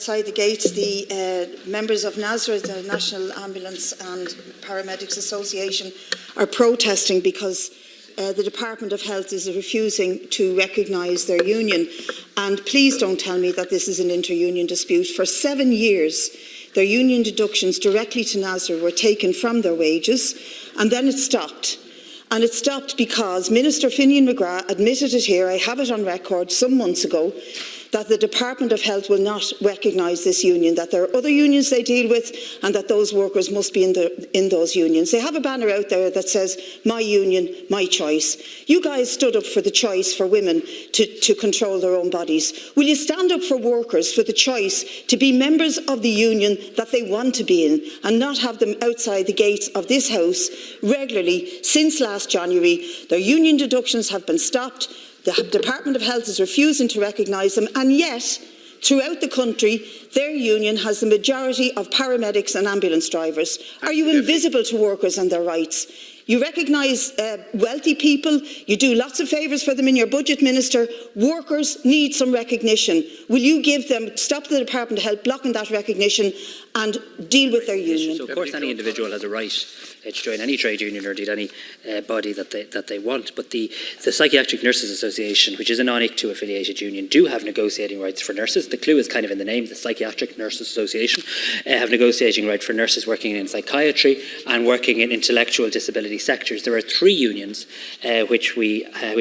outside the gates, the members of NASRA, the National Ambulance and Paramedics Association, are protesting because the Department of Health is refusing to recognise their union. And please don't tell me that this is an inter-union dispute. For 7 years, their union deductions directly to NASRA were taken from their wages, and then it stopped. And it stopped because Minister Finian McGrath admitted it here, I have it on record some months ago, that the Department of Health will not recognise this union, that there are other unions they deal with and that those workers must be in those unions. They have a banner out there that says, "My union, my choice." You guys stood up for the choice for women to control their own bodies. Will you stand up for workers for the choice to be members of the union that they want to be in and not have them outside the gates of this House regularly since last January? Their union deductions have been stopped. The Department of Health is refusing to recognise them, and yet, throughout the country, their union has the majority of paramedics and ambulance drivers. Are you invisible to workers and their rights? You recognise wealthy people, you do lots of favours for them in your budget, Minister. Workers need some recognition. Will you give them, stop the Department of Health blocking that recognition and deal with their union? So of course any individual has a right to join any trade union or indeed any body that they want, but the Psychiatric Nurses Association, which is a non-ICTU affiliated union, do have negotiating rights for nurses. The clue is kind of in the name. The Psychiatric Nurses Association have negotiating rights for nurses working in psychiatry and working in intellectual disability sectors. There are 3 unions which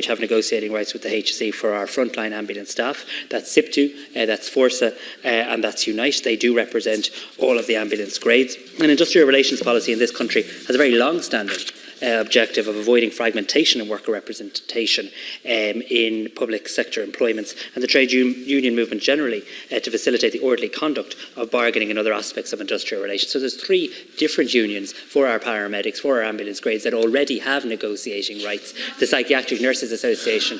have negotiating rights with the HSE for our frontline ambulance staff. That's SIPTU, that's FORSA, and that's Unite. They do represent all of the ambulance grades. An industrial relations policy in this country has a very long-standing objective of avoiding fragmentation in worker representation in public sector employments, and the trade union movement generally to facilitate the orderly conduct of bargaining and other aspects of industrial relations. So there's 3 different unions for our paramedics, for our ambulance grades that already have negotiating rights. The Psychiatric Nurses Association,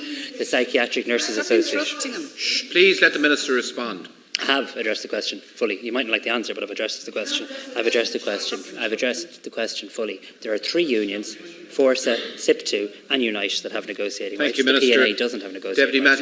Please let the Minister respond. Have addressed the question fully. You mightn't like the answer, but I've addressed the question. I've addressed the question fully. There are 3 unions, FORSA, SIPTU and Unite, that have negotiating rights. Thank you, Minister. The PNA doesn't have negotiating rights.